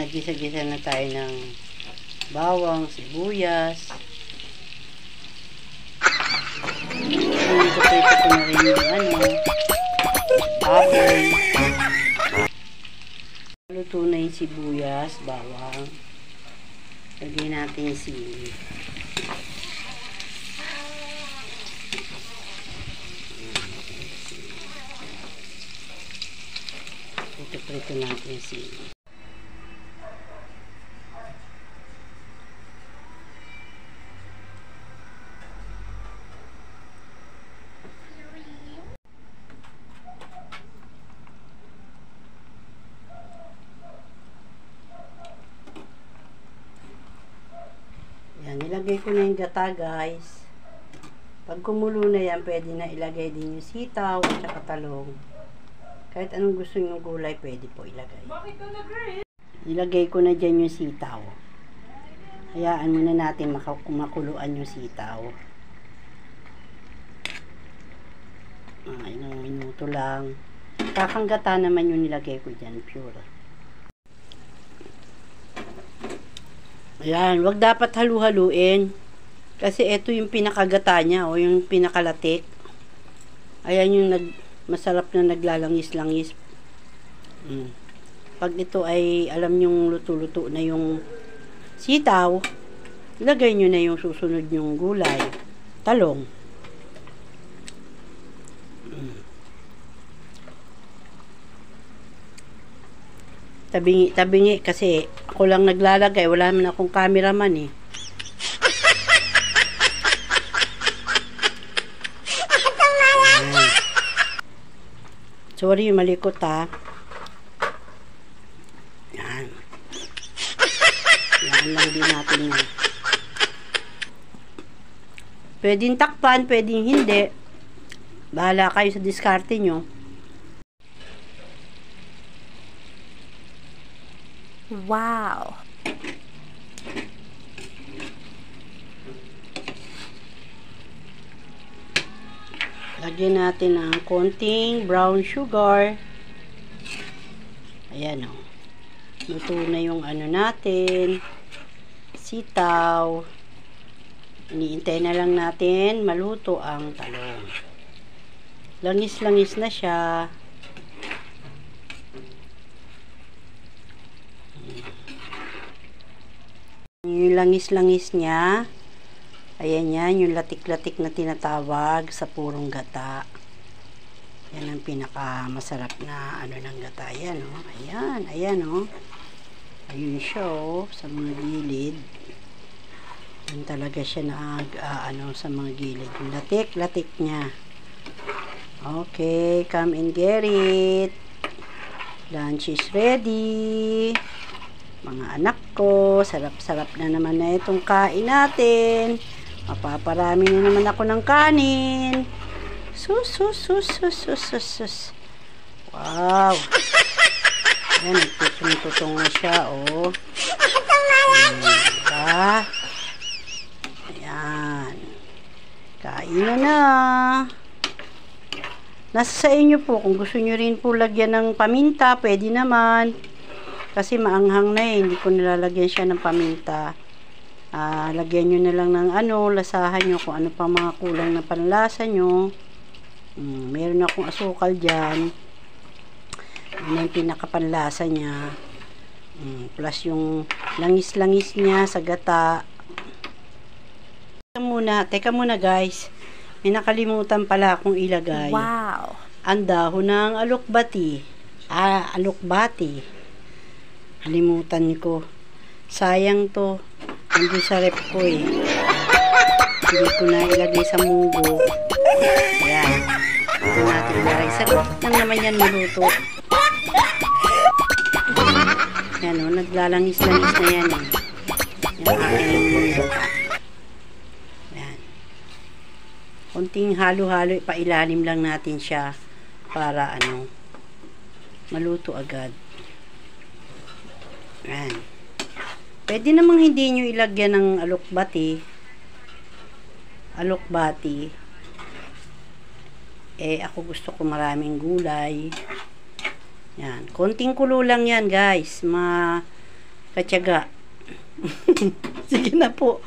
Nagisa-gisa na tayo ng bawang, sibuyas. Ito ko na rin yung baboy. Luto na yung sibuyas, bawang. Lagyan natin yung sili. Ito natin yung sili. Yan, nilagay ko na yung gata, guys. Pag kumulo na yan, pwede na ilagay din yung sitaw at saka talong. Kahit anong gusto nyo gulay, pwede po ilagay. Ilagay ko na dyan yung sitaw. Hayaan muna natin makuluan yung sitaw. Ilang minuto lang. Kakanggata naman yung nilagay ko dyan, pure. Ayan, wag dapat halu-haluin. Kasi ito yung pinakagata niya, o yung pinakalatik. Ayan yung masarap na naglalangis-langis. Pag ito ay, alam nyong luto-luto na yung sitaw, ilagay nyo na yung susunod yung gulay. Talong. Tabingi kasi ako lang naglalagay, wala naman akong cameraman eh. Sorry, malikot ha. Yan. Yan lang din natin yan. Pwedeng takpan, pwedeng hindi. Bahala kayo sa diskarte nyo. Wow! Lagyan natin ng konting brown sugar. Ayan o. Luto na yung ano natin. Sitaw. Iniintay na lang natin maluto ang talong. Langis-langis na siya. Yung langis-langis niya. Ayan yan, yung latik-latik na tinatawag sa purong gata. Yan ang pinaka-masarap na ano ng gata. Ayan, oh. Ayan, ayan, oh. Ayun siya, oh, sa mga gilid. Yan talaga siya na, ano, sa mga gilid. Yung latik-latik niya. Okay, come and get it. Lunch is ready. Mga anak ko, sarap-sarap na naman na itong kain natin. Mapaparami na naman ako ng kanin. Sus. Wow. Ayan, nagtutong-tutong na siya, oh. Diba? Ayan. Kain na. Nasa sa inyo po, kung gusto nyo rin po lagyan ng paminta, pwede naman. Kasi maanghang na eh, hindi ko nilalagyan siya ng paminta. Lagyan nyo na lang ng ano, lasahan nyo kung ano pang mga kulang na panlasa nyo. Meron akong asukal dyan. Yun yung pinakapanlasa niya. Plus yung langis-langis niya sa gata. Teka muna guys. May nakalimutan pala akong ilagay. Wow! Ang dahon ng alokbati. Alokbati. Halimutan ko. Sayang to. Hindi sa rep ko eh. Hindi ko na ilagay sa munggo. Ayan. Ito natin ilagay. Sarap lang naman yan maluto. Yan o. Naglalangis-langis na yan eh. Yung aking munggo. Ayan. Konting halo-halo. Pailalim lang natin siya. Para ano. Maluto agad. Ayan. Pwede namang hindi nyo ilagyan ng alokbati. Ako gusto ko maraming gulay. Yan. Konting kulo lang yan, guys. katyaga. Sige na po.